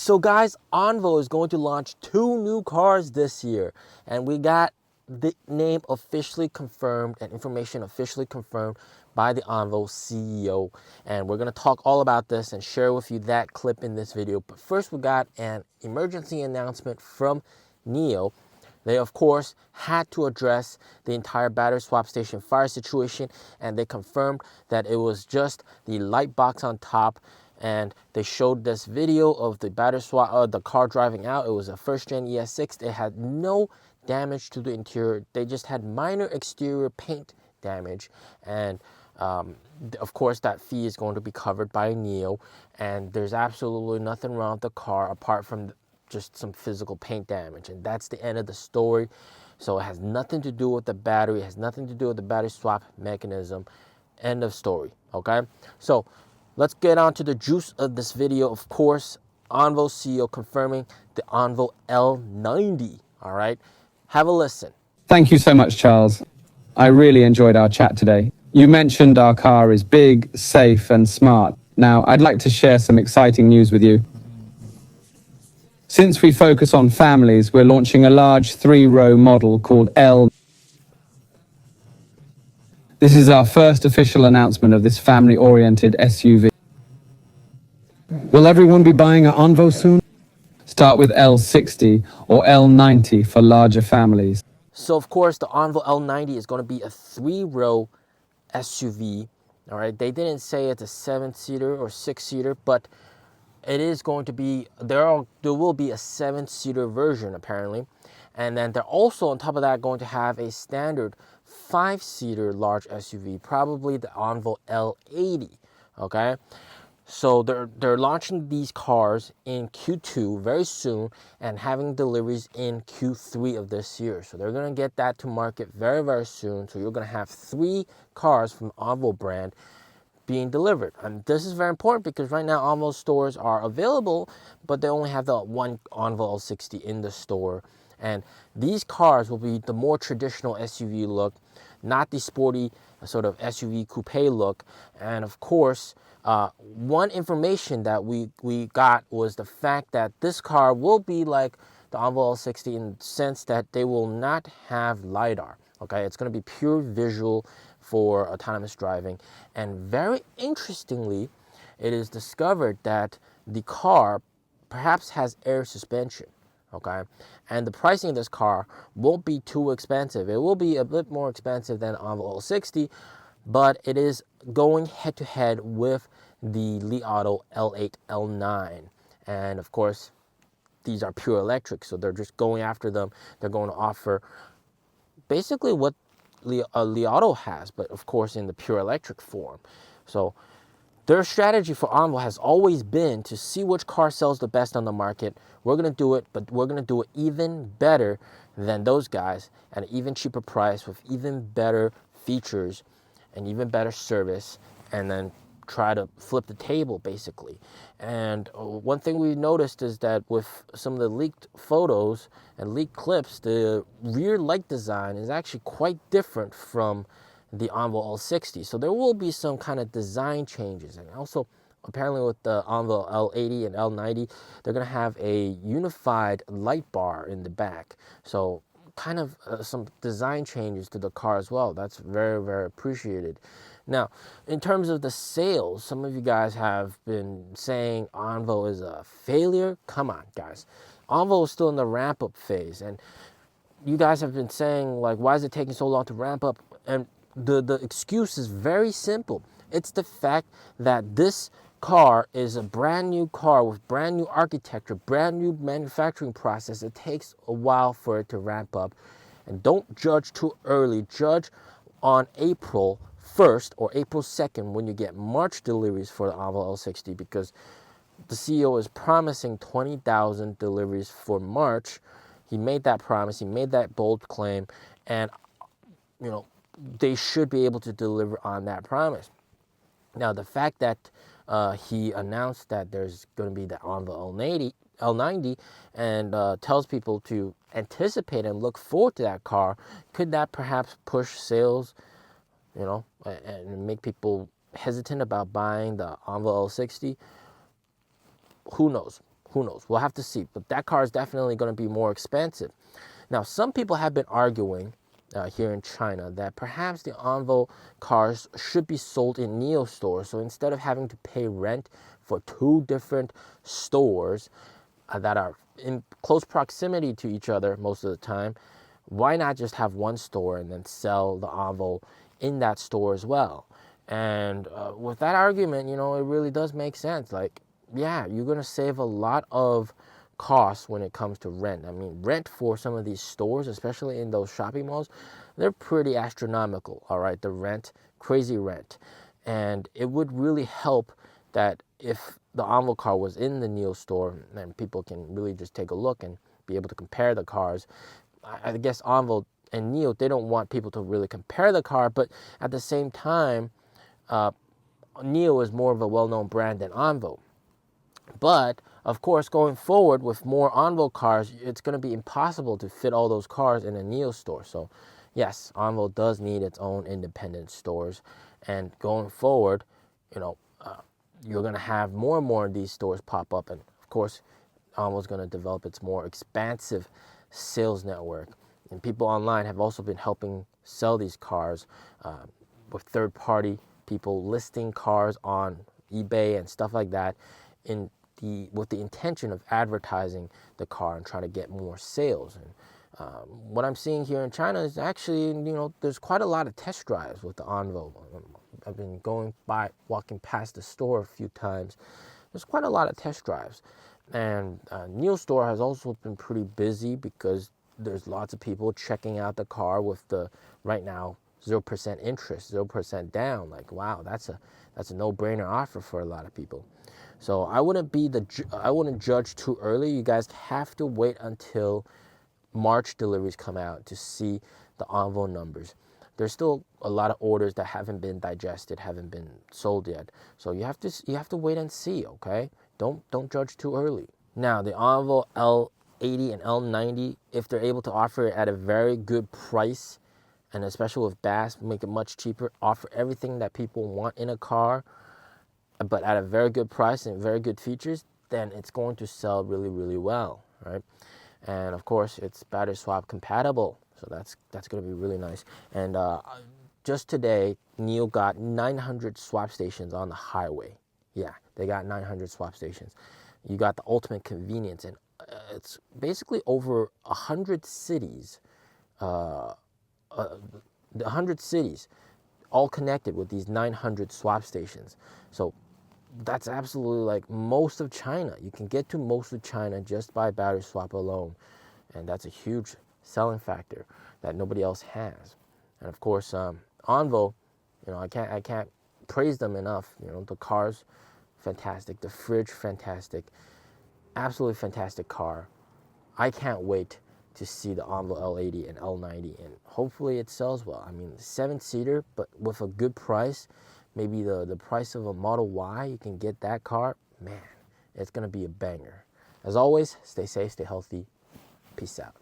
So guys, Onvo is going to launch 2 new cars this year, and we got the name officially confirmed and information officially confirmed by the Onvo CEO. And we're going to talk all about this and share with you that clip in this video. But first, we got an emergency announcement from NIO. They, of course, had to address the entire battery swap station fire situation, and they confirmed that it was just the light box on top. And they showed this video of the battery swap, the car driving out. It was a first-gen ES6. It had no damage to the interior. They just had minor exterior paint damage, and of course, that fee is going to be covered by NIO. And there's absolutely nothing wrong with the car apart from just some physical paint damage, and that's the end of the story. So it has nothing to do with the battery, it has nothing to do with the battery swap mechanism. End of story. Okay, so let's get on to the juice of this video. Of course, Onvo CEO confirming the Onvo L90. All right, have a listen. Thank you so much, Charles. I really enjoyed our chat today. You mentioned our car is big, safe, and smart. Now, I'd like to share some exciting news with you. Since we focus on families, we're launching a large 3-row model called L. This is our first official announcement of this family-oriented SUV. Will everyone be buying an Onvo soon? Start with L60 or L90 for larger families. So, of course, the Onvo L90 is going to be a 3-row SUV. All right, they didn't say it's a 7-seater or 6-seater, but it is going to be, there will be a 7-seater version apparently. And then they're also on top of that going to have a standard 5-seater large SUV, probably the Onvo L80. Okay, so they're launching these cars in Q2 very soon and having deliveries in Q3 of this year. So they're going to get that to market very, very soon. So you're going to have 3 cars from Onvo brand being delivered. And this is very important because right now Onvo stores are available, but they only have the one Onvo L60 in the store. And these cars will be the more traditional SUV look, not the sporty sort of SUV coupe look. And of course, one information that we got was the fact that this car will be like the Onvo L60 in the sense that they will not have LiDAR. Okay, it's going to be pure visual for autonomous driving. And very interestingly, it is discovered that the car perhaps has air suspension. Okay, and the pricing of this car won't be too expensive. It will be a bit more expensive than Onvo L60, but it is going head to head with the Li Auto L8, L9. And of course, these are pure electric, so they're just going after them. They're going to offer basically what Li Auto has, but of course in the pure electric form. So their strategy for Onvo has always been to see which car sells the best on the market. We're going to do it, but we're going to do it even better than those guys at an even cheaper price with even better features and even better service, and then try to flip the table basically. And one thing we noticed is that with some of the leaked photos and leaked clips, the rear light design is actually quite different from the Onvo L60. So there will be some kind of design changes. And also apparently with the Onvo L80 and L90, they're going to have a unified light bar in the back. So kind of some design changes to the car as well. That's very, very appreciated. Now, in terms of the sales, some of you guys have been saying Onvo is a failure. Come on, guys. Onvo is still in the ramp-up phase, and you guys have been saying, like, why is it taking so long to ramp up? And the excuse is very simple. It's the fact that this car is a brand new car with brand new architecture, brand new manufacturing process. It takes a while for it to ramp up. And don't judge too early. Judge on April 1st or April 2nd when you get March deliveries for the Onvo L60, because the CEO is promising 20,000 deliveries for March. He made that promise, he made that bold claim, and you know, they should be able to deliver on that promise. Now, the fact that he announced that there's going to be the Onvo L90 and tells people to anticipate and look forward to that car, could that perhaps push sales, you know, and make people hesitant about buying the Onvo L60? Who knows? Who knows? We'll have to see. But that car is definitely going to be more expensive. Now, some people have been arguing here in China that perhaps the Onvo cars should be sold in NIO stores. So instead of having to pay rent for two different stores that are in close proximity to each other most of the time, why not just have one store and then sell the Onvo in that store as well? And with that argument, you know, it really does make sense. Like, yeah, you're going to save a lot of costs when it comes to rent. I mean, rent for some of these stores, especially in those shopping malls, they're pretty astronomical, all right? The rent, crazy rent. And it would really help that if the Onvo car was in the NIO store, then people can really just take a look and be able to compare the cars. I guess Onvo and NIO, they don't want people to really compare the car, but at the same time, NIO is more of a well-known brand than Onvo. But of course, going forward with more Onvo cars, it's going to be impossible to fit all those cars in a NIO store. So yes, Onvo does need its own independent stores. And going forward, you know, you're going to have more and more of these stores pop up. And of course, Onvo is going to develop its more expansive sales network. And people online have also been helping sell these cars with third-party people listing cars on eBay and stuff like that with the intention of advertising the car and trying to get more sales. And what I'm seeing here in China is actually, you know, there's quite a lot of test drives with the Onvo. I've been walking past the store a few times. There's quite a lot of test drives. And NIO store has also been pretty busy because there's lots of people checking out the car with the, right now, 0% interest, 0% down. Like, wow, that's a no-brainer offer for a lot of people. So I wouldn't judge too early. You guys have to wait until March deliveries come out to see the Onvo numbers. There's still a lot of orders that haven't been digested, haven't been sold yet. So you have to wait and see, okay? Don't judge too early. Now, the Onvo L80 and L90, if they're able to offer it at a very good price, and especially with BAS, make it much cheaper, offer everything that people want in a car, but at a very good price and very good features, then it's going to sell really, really well, right? And of course, it's battery swap compatible, so that's going to be really nice. And just today, NIO got 900 swap stations on the highway. Yeah, they got 900 swap stations. You got the ultimate convenience, and it's basically over 100 cities, 100 cities, all connected with these 900 swap stations. So that's absolutely like most of China. You can get to most of China just by battery swap alone. And that's a huge selling factor that nobody else has. And of course, Onvo, you know, I can't praise them enough. You know, the car's fantastic, the fridge fantastic, absolutely fantastic car. I can't wait to see the Onvo L80 and L90, and hopefully it sells well. I mean, 7-seater, but with a good price. Maybe the price of a Model Y, you can get that car. Man, it's going to be a banger. As always, stay safe, stay healthy. Peace out.